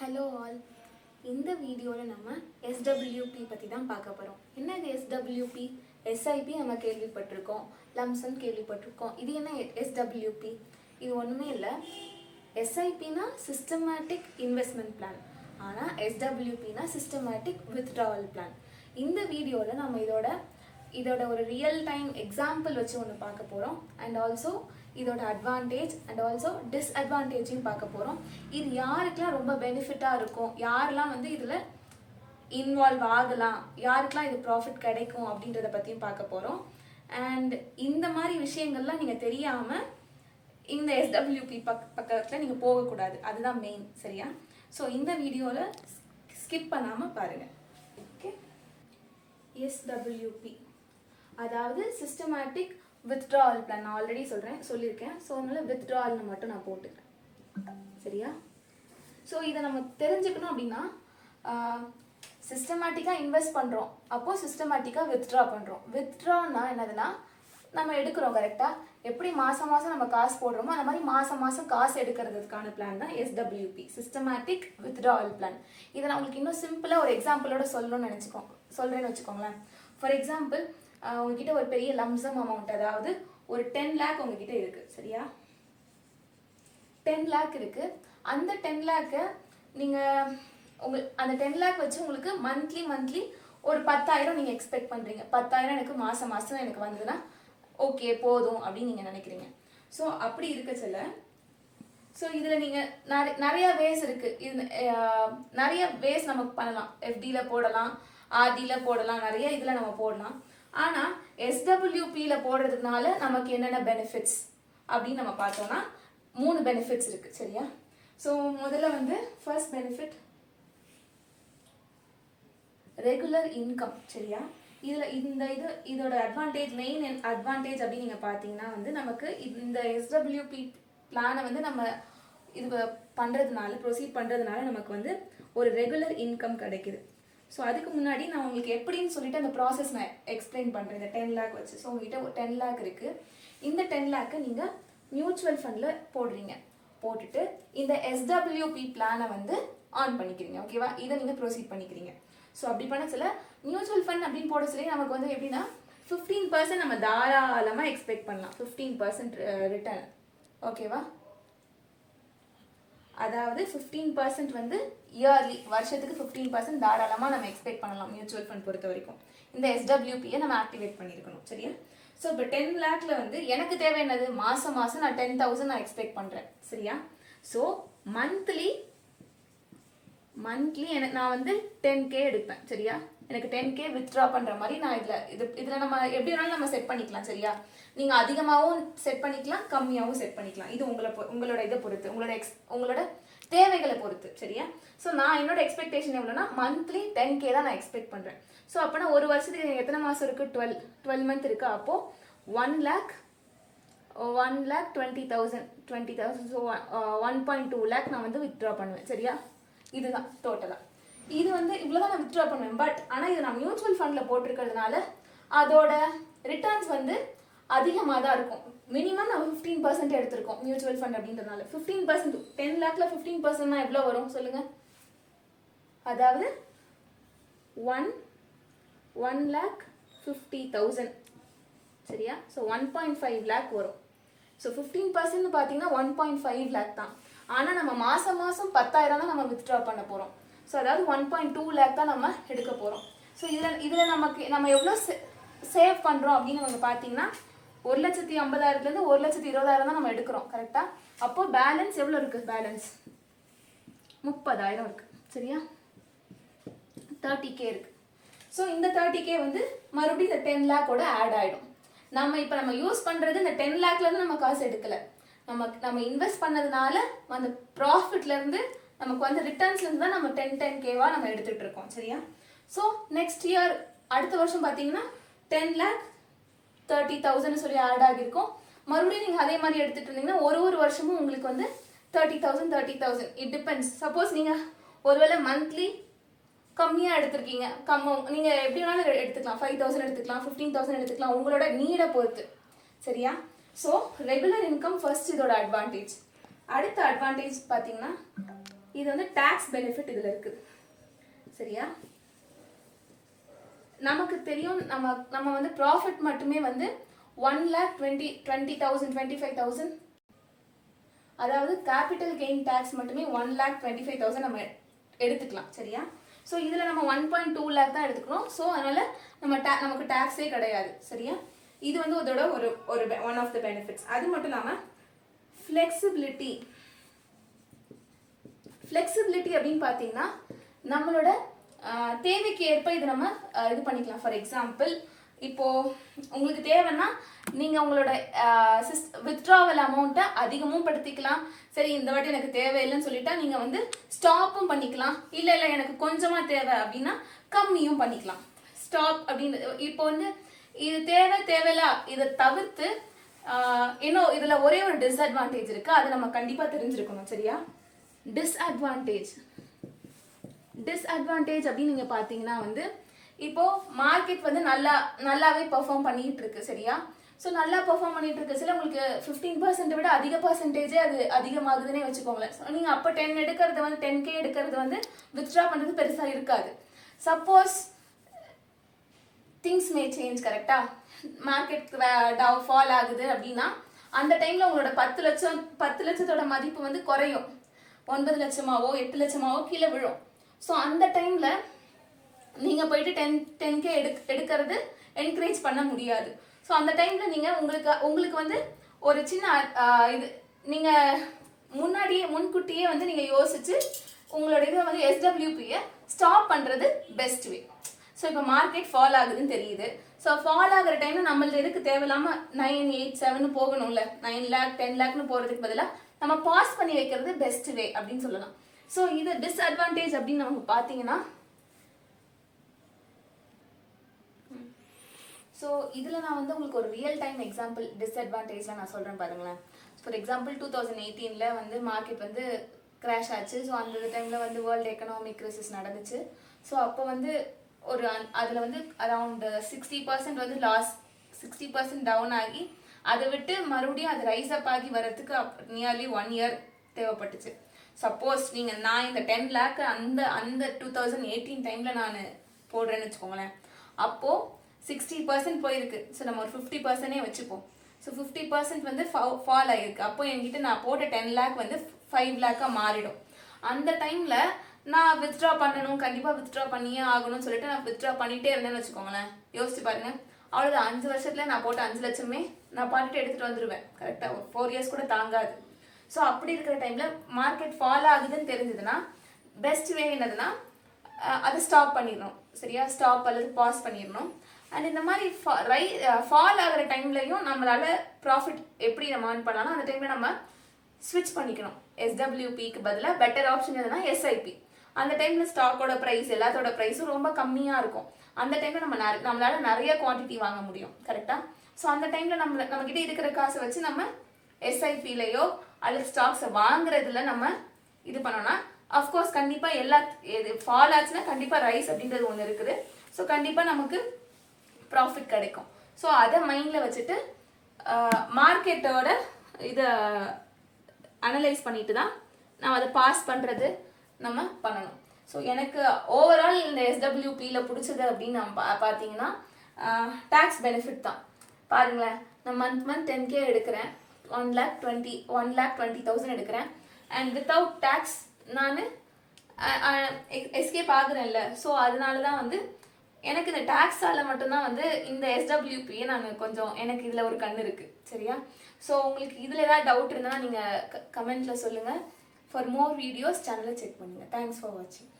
Hello all. இந்த வீடியோவில் நம்ம எஸ்டபிள்யூபி பற்றி தான் பார்க்க போகிறோம். என்ன இது எஸ்டபிள்யூபி? எஸ்ஐபி நம்ம கேள்விப்பட்டிருக்கோம், லம்சம் கேள்விப்பட்டிருக்கோம். இது என்ன எஸ்டபிள்யூபி? இது ஒன்றுமே இல்லை. எஸ்ஐபினா சிஸ்டமேட்டிக் இன்வெஸ்ட்மெண்ட் பிளான், ஆனால் எஸ்டபிள்யூபினா சிஸ்டமேட்டிக் வித்ட்ராவல் பிளான். இந்த வீடியோவில் நம்ம இதோட ஒரு ரியல் டைம் எக்ஸாம்பிள் வச்சு ஒன்று பார்க்க போகிறோம். அண்ட் ஆல்சோ இதோட அட்வான்டேஜ் அண்ட் ஆல்சோ டிஸ்அட்வான்டேஜையும் பார்க்க போகிறோம். இது யாருக்கெல்லாம் ரொம்ப பெனிஃபிட்டாக இருக்கும், யாரெல்லாம் இதில் இன்வால்வ் ஆகலாம், யாருக்கெல்லாம் இது ப்ராஃபிட் கிடைக்கும் அப்படின்றத பற்றியும் பார்க்க போகிறோம். அண்ட் இந்த மாதிரி விஷயங்கள்லாம் நீங்கள் தெரியாமல் இந்த எஸ்டபிள்யூபி பக்கத்தில் நீங்கள் போகக்கூடாது, அதுதான் மெயின். சரியா? ஸோ இந்த வீடியோவில் ஸ்கிப் பண்ணாமல் பாருங்கள். ஓகே, எஸ்டபிள்யூபி அதாவது சிஸ்டமேட்டிக் வித்ட்ராவல் பிளான். நான் ஆல்ரெடி சொல்லியிருக்கேன். ஸோ அதனால வித்ட்ராவல்னு மட்டும் நான் போட்டுக்கிறேன். சரியா? ஸோ இதை நம்ம தெரிஞ்சுக்கணும் அப்படின்னா, சிஸ்டமேட்டிக்காக இன்வெஸ்ட் பண்ணுறோம், அப்போது சிஸ்டமேட்டிக்காக வித்ட்ரா பண்ணுறோம். வித்ட்ரான்னா என்னதுன்னா, நம்ம எடுக்கிறோம் கரெக்டாக. எப்படி மாதம் மாதம் நம்ம காசு போடுறோமோ அந்த மாதிரி மாதம் மாதம் காசு எடுக்கிறதுக்கான பிளான் தான் எஸ்டபிள்யூபி, சிஸ்டமேட்டிக் வித்ட்ராவல் பிளான். இதை நான் உங்களுக்கு இன்னும் சிம்பிளாக ஒரு எக்ஸாம்பிளோட சொல்கிறேன்னு வச்சுக்கோங்களேன். ஃபார் எக்ஸாம்பிள், உங்ககிட்ட ஒரு பெரிய லம்சம் அமௌண்ட், அதாவது ஒரு 10 lakh உங்ககிட்ட இருக்கு. சரியா? 10 lakh இருக்கு. அந்த 10 lakh நீங்கள் அந்த 10 lakh வச்சு உங்களுக்கு மந்த்லி ஒரு 10,000 நீங்கள் எக்ஸ்பெக்ட் பண்ணுறீங்க. 10,000 எனக்கு மாதம் எனக்கு வந்ததுன்னா ஓகே போதும் அப்படின்னு நீங்கள் நினைக்கிறீங்க. ஸோ அப்படி இருக்கச்சில்ல, ஸோ இதில் நீங்கள் நிறைய வேஸ் இருக்குது. இது நிறைய வேஸ் நமக்கு பண்ணலாம். எஃப்டியில் போடலாம், ஆர்டியில் போடலாம், நிறைய இதில் நம்ம போடலாம். ஆனால் எஸ்டபிள்யூபியில் போடுறதுனால நமக்கு என்னென்ன பெனிஃபிட்ஸ் அப்படின்னு நம்ம பார்த்தோம்னா 3 பெனிஃபிட்ஸ் இருக்குது. சரியா? ஸோ முதல்ல ஃபர்ஸ்ட் பெனிஃபிட் ரெகுலர் இன்கம். சரியா? இதோட அட்வான்டேஜ், மெயின் அட்வான்டேஜ் அப்படின்னு நீங்கள் பார்த்தீங்கன்னா நமக்கு இந்த எஸ்டபிள்யூபி பிளானை நம்ம இது பண்ணுறதுனால, ப்ரொசீட் பண்ணுறதுனால நமக்கு ஒரு ரெகுலர் இன்கம் கிடைக்குது. ஸோ அதுக்கு முன்னாடி நான் உங்களுக்கு எப்படின்னு சொல்லிட்டு அந்த ப்ராசஸ் நான் எக்ஸ்பிளைன் பண்ணுறேன். இந்த 10 lakh வச்சு. ஸோ உங்ககிட்ட ஒரு 10 lakh இருக்குது. இந்த 10 lakh நீங்கள் மியூச்சுவல் ஃபண்டில் போடுறீங்க. போட்டுட்டு இந்த எஸ்டபிள்யூபி பிளானை ஆன் பண்ணிக்கிறீங்க. ஓகேவா? இதை நீங்கள் ப்ரொசீட் பண்ணிக்கிறீங்க. ஸோ அப்படி பண்ண சில மியூச்சுவல் ஃபண்ட் அப்படின்னு போட சொல்லி நமக்கு எப்படின்னா 15% நம்ம தாராளமாக எக்ஸ்பெக்ட் பண்ணலாம். 15% ரிட்டர்ன். ஓகேவா? அதாவது 15% இயர்லி, வருஷத்துக்கு 15% தாராளமாக நம்ம எக்ஸ்பெக்ட் பண்ணலாம் மியூச்சுவல் ஃபண்ட் பொறுத்த வரைக்கும். இந்த எஸ்டபிள்யூபியை நம்ம ஆக்டிவேட் பண்ணியிருக்கணும். சரியா? ஸோ இப்போ 10 lakhல எனக்கு தேவை என்னது, மாதம் நான் 10,000 நான் எக்ஸ்பெக்ட் பண்ணுறேன். சரியா? ஸோ மந்த்லி எனக்கு நான் 10K எடுப்பேன். சரியா? எனக்கு 10K வித்ட்ரா பண்ணுற மாதிரி நான் இதில் நம்ம எப்படி வேணாலும் நம்ம செட் பண்ணிக்கலாம். சரியா? நீங்கள் அதிகமாகவும் செட் பண்ணிக்கலாம், கம்மியாகவும் செட் பண்ணிக்கலாம். இது உங்களோட இதை பொறுத்து, உங்களோட தேவைகளை பொறுத்து. சரியா? ஸோ நான் என்னோட எக்ஸ்பெக்டேஷன் எவ்வளோனா, மந்த்லி 10K தான் நான் எக்ஸ்பெக்ட் பண்ணுறேன். ஸோ அப்போனா ஒரு வருஷத்துக்கு எனக்கு எத்தனை மாதம் இருக்குது? 12 month இருக்குது. அப்போது 1,20,000. ஸோ 1.2 lakh நான் வித்ட்ரா பண்ணுவேன். சரியா? இதுதான் டோட்டலாக. இது இவ்வளோதான் நான் வித்ட்ரா பண்ணுவேன். பட் ஆனால் இது நான் மியூச்சுவல் ஃபண்டில் போட்டிருக்கிறதுனால அதோட ரிட்டர்ன்ஸ் அதிகமாக தான் இருக்கும். மினிமம் நம்ம 15% எடுத்திருக்கோம் மியூச்சுவல் ஃபண்ட் அப்படின்றதுனால. 15%, 10 lakhல 15%னா எவ்வளோ வரும் சொல்லுங்கள்? அதாவது 1,50,000. சரியா? ஸோ 1.5 lakh வரும். ஸோ 15% பார்த்தீங்கன்னா 1.5 lakh தான். ஆனால் நம்ம மாதம் 10,000 தான் நம்ம வித்ட்ரா பண்ண போகிறோம். ஸோ அதாவது 1.2 lakh தான் நம்ம எடுக்க போகிறோம். ஸோ இதில் நம்ம எவ்வளோ சேவ் பண்ணுறோம் அப்படின்னு நம்ம பார்த்தீங்கன்னா 1,50,000 1,20,000 தான் நம்ம எடுக்கிறோம். கரெக்டாக? அப்போ பேலன்ஸ் எவ்வளோ இருக்குது? பேலன்ஸ் 30,000 இருக்குது. சரியா? 30K இருக்குது. ஸோ இந்த 30K மறுபடியும் இந்த 10 lakhோட ஆட் ஆகிடும். நம்ம யூஸ் பண்ணுறது இந்த 10 lakhலேருந்து நம்ம காசு எடுக்கலை. நம்ம இன்வெஸ்ட் பண்ணதுனால அந்த ப்ராஃபிட்லேருந்து நமக்கு ரிட்டர்ன்ஸ்லேருந்து தான் நம்ம 10K நம்ம எடுத்துகிட்டு இருக்கோம். சரியா? ஸோ நெக்ஸ்ட் இயர், அடுத்த வருஷம் பார்த்தீங்கன்னா 10,30,000 சொல்லி ஆட் ஆகியிருக்கும். மறுபடியும் நீங்கள் அதே மாதிரி எடுத்துகிட்டு இருந்தீங்கன்னா ஒரு வருஷமும் உங்களுக்கு 30,000. It depends. சப்போஸ் நீங்கள் ஒருவேளை மந்த்லி கம்மியாக எடுத்திருக்கீங்க, நீங்கள் எப்படி வேணாலும் எடுத்துக்கலாம். 5,000 எடுத்துக்கலாம், 15,000 எடுத்துக்கலாம், உங்களோட நீடை பொறுத்து. சரியா? ஸோ ரெகுலர் இன்கம் ஃபர்ஸ்ட், இதோட அட்வான்டேஜ். அடுத்த அட்வான்டேஜ் பார்த்தீங்கன்னா இது வந்து டேக்ஸ் பெனிஃபிட் இதில் இருக்குது. சரியா? நமக்கு தெரியும் நம்ம வந்து ப்ராஃபிட் மட்டுமே வந்து 1,20,000 25,000, அதாவது கேபிட்டல் கெயின் டேக்ஸ் மட்டுமே 1,25,000 நம்ம எடுத்துக்கலாம். சரியா? ஸோ இதில் நம்ம 1.2 lakh தான் எடுத்துக்கிறோம். ஸோ அதனால நமக்கு டேக்ஸே கிடையாது. சரியா? இது வந்து அதோட ஒரு ஒன் ஆஃப் த பெனிஃபிட்ஸ். அது மட்டும் இல்லாமல் ஃப்ளெக்சிபிலிட்டி அப்படின்னு பார்த்தீங்கன்னா நம்மளோட தேவைக்கு ஏற்ப இது நம்ம இது பண்ணிக்கலாம். ஃபார் எக்ஸாம்பிள், இப்போ உங்களுக்கு தேவைன்னா நீங்க உங்களோட வித்ட்ராவல் அமௌண்ட்டை அதிகமும் படுத்திக்கலாம். சரி, இந்த வாட்டி எனக்கு தேவையில்லைன்னு சொல்லிட்டா நீங்க வந்து ஸ்டாப்பும் பண்ணிக்கலாம். இல்லை எனக்கு கொஞ்சமா தேவை அப்படின்னா கம்மியும் பண்ணிக்கலாம். ஸ்டாப் அப்படின்னு இப்போ வந்து இது தேவையில்ல இதை தவிர்த்து இன்னும் இதுல ஒரே ஒரு டிஸ்அட்வான்டேஜ் இருக்கு. அதை நம்ம கண்டிப்பா தெரிஞ்சிருக்கணும். சரியா? டிஸ்அட்வான்டேஜ் அப்படின்னு நீங்க பாத்தீங்கன்னா வந்து இப்போ மார்க்கெட் வந்து நல்லாவே பெர்ஃபார்ம் பண்ணிட்டு இருக்கு. சரியா? ஸோ நல்லா பெர்ஃபார்ம் பண்ணிட்டு இருக்கு. சில உங்களுக்கு 15% விட அதிக பர்சன்டேஜே அது அதிகமாகுதுன்னே வச்சுக்கோங்களேன். ஸோ நீங்க அப்போ 10 எடுக்கிறது வந்து 10K எடுக்கிறது வந்து வித்ட்ரா பண்றது பெருசா இருக்காது. சப்போஸ் திங்ஸ் மே சேஞ்ச், கரெக்டா? மார்க்கெட் ஃபால் ஆகுது அப்படின்னா அந்த டைம்ல உங்களோட 10 லட்சத்தோட மதிப்பு வந்து குறையும். 9 லட்சமாவோ 8 லட்சமாவோ கீழே விழும். ஸோ அந்த டைம்ல நீங்க போயிட்டு 10K எடுக்கிறது என்கரேஜ் பண்ண முடியாது. ஸோ அந்த டைம்ல நீங்க உங்களுக்கு வந்து ஒரு சின்ன இது நீங்க முன்கூட்டியே வந்து நீங்க யோசிச்சு உங்களோட இதை வந்து SWP-யை ஸ்டாப் பண்றது பெஸ்ட் வே. ஸோ இப்போ மார்க்கெட் ஃபால் ஆகுதுன்னு தெரியுது. ஸோ ஃபால் ஆகிற டைம்ல நம்மளது எதுக்கு தேவையில்லாம 9, 8, 7 போகணும்ல, 9 lakh 10 lakhன்னு போறதுக்கு பதிலாக நம்ம பாஸ் பண்ணி வைக்கிறது பெஸ்ட் வே அப்படின்னு சொல்லலாம். ஸோ இது டிஸ்அட்வான்டேஜ் அப்படின்னு நமக்கு பார்த்தீங்கன்னா, ஸோ இதில் நான் வந்து உங்களுக்கு ஒரு ரியல் டைம் எக்ஸாம்பிள் டிஸ்அட்வான்டேஜ்லாம் நான் சொல்கிறேன் பாருங்களேன். ஃபார் எக்ஸாம்பிள் 2018 வந்து மார்க்கெட் வந்து கிராஷ் ஆச்சு. ஸோ அந்த டைமில் வந்து வேர்ல்டு எக்கனாமிக் கிரைசிஸ் நடந்துச்சு. ஸோ அப்போ வந்து அதில் வந்து அரவுண்ட் 60% வந்து லாஸ், 60% டவுன் ஆகி அதை விட்டு மறுபடியும் அது ரைஸ் அப் ஆகி வர்றதுக்கு நியர்லி 1 year தேவைப்பட்டுச்சு. சப்போஸ் நான் இந்த 10 lakh அந்த 2018 டைமில் நான் போடுறேன்னு வச்சுக்கோங்களேன். அப்போது 60% போயிருக்கு. ஸோ நம்ம ஒரு 50% வச்சுப்போம். ஸோ 50% வந்து ஃபால் ஆகிருக்கு. அப்போ என்கிட்ட நான் போட்ட 10 lakh வந்து 5 lakh மாறிடும். அந்த டைமில் நான் வித்ட்ரா பண்ணணும், கண்டிப்பாக வித்ட்ரா பண்ணியே ஆகணும்னு சொல்லிட்டு நான் வித்ட்ரா பண்ணிட்டே இருந்தேன்னு வச்சுக்கோங்களேன். யோசிச்சு பாருங்க, அவ்வளோதான் 5 வருஷத்துல நான் போட்ட 5 லட்சமே நான் பாட்டுட்டு எடுத்துட்டு வந்துடுவேன். கரெக்டாக ஒரு 4 years கூட தாங்காது. ஸோ அப்படி இருக்கிற டைம்ல மார்க்கெட் ஃபால் ஆகுதுன்னு தெரிஞ்சதுன்னா பெஸ்ட் வே என்னதுன்னா அதை ஸ்டாப் பண்ணிடணும். சரியா? ஸ்டாப் அல்லது பாஸ் பண்ணிடணும். அண்ட் இந்த மாதிரி ஃபால் ஆகிற டைம்லையும் நம்மளால ப்ராஃபிட் எப்படி நம்ம ஏர்ன் பண்ணலாம், அந்த டைம்ல நம்ம ஸ்விட்ச் பண்ணிக்கணும். SWP-க்கு பதிலாக பெட்டர் ஆப்ஷன் எதுனா SIP. அந்த டைம்ல ஸ்டாக்கோட ப்ரைஸ் எல்லாத்தோட ப்ரைஸும் ரொம்ப கம்மியாக இருக்கும். அந்த டைம்ல நம்மளால நிறைய குவான்டிட்டி வாங்க முடியும். கரெக்டா? ஸோ அந்த டைம்ல நம்ம கிட்ட இருக்கிற காசை வச்சு நம்ம SIP-லையோ அல்லது ஸ்டாக்ஸை வாங்குறதுல நம்ம இது பண்ணோம்னா அஃப்கோர்ஸ் கண்டிப்பாக ஃபால் ஆச்சுன்னா கண்டிப்பாக ரைஸ் அப்படின்றது ஒன்று இருக்குது. ஸோ கண்டிப்பாக நமக்கு ப்ராஃபிட் கிடைக்கும். ஸோ அதை மைண்டில் வச்சுட்டு மார்க்கெட்டோட இதை அனலைஸ் பண்ணிட்டு தான் நான் அதை பாஸ் பண்ணுறது நம்ம பண்ணணும். ஸோ எனக்கு ஓவரால் இந்த SWP-ல பிடிச்சது அப்படின்னு நம்ம பார்த்தீங்கன்னா டேக்ஸ் பெனிஃபிட் தான். பாருங்களேன், நான் மந்த் 10K எடுக்கிறேன், 1,20,000 எடுக்கிறேன். அண்ட் வித்தவுட் டேக்ஸ் நான் எஸ்கேப் ஆகுறேன்ல. ஸோ அதனால தான் வந்து எனக்கு இந்த டேக்ஸால் மட்டும்தான் வந்து இந்த SWP-யை நான் கொஞ்சம் எனக்கு இதில் ஒரு கண் இருக்குது. சரியா? ஸோ உங்களுக்கு இதில் ஏதாவது டவுட் இருந்தால் நீங்கள் கமெண்ட்டில் சொல்லுங்கள். ஃபார் மோர் வீடியோஸ் சேனலை செக் பண்ணுங்கள். தேங்க்ஸ் ஃபார் வாட்சிங்.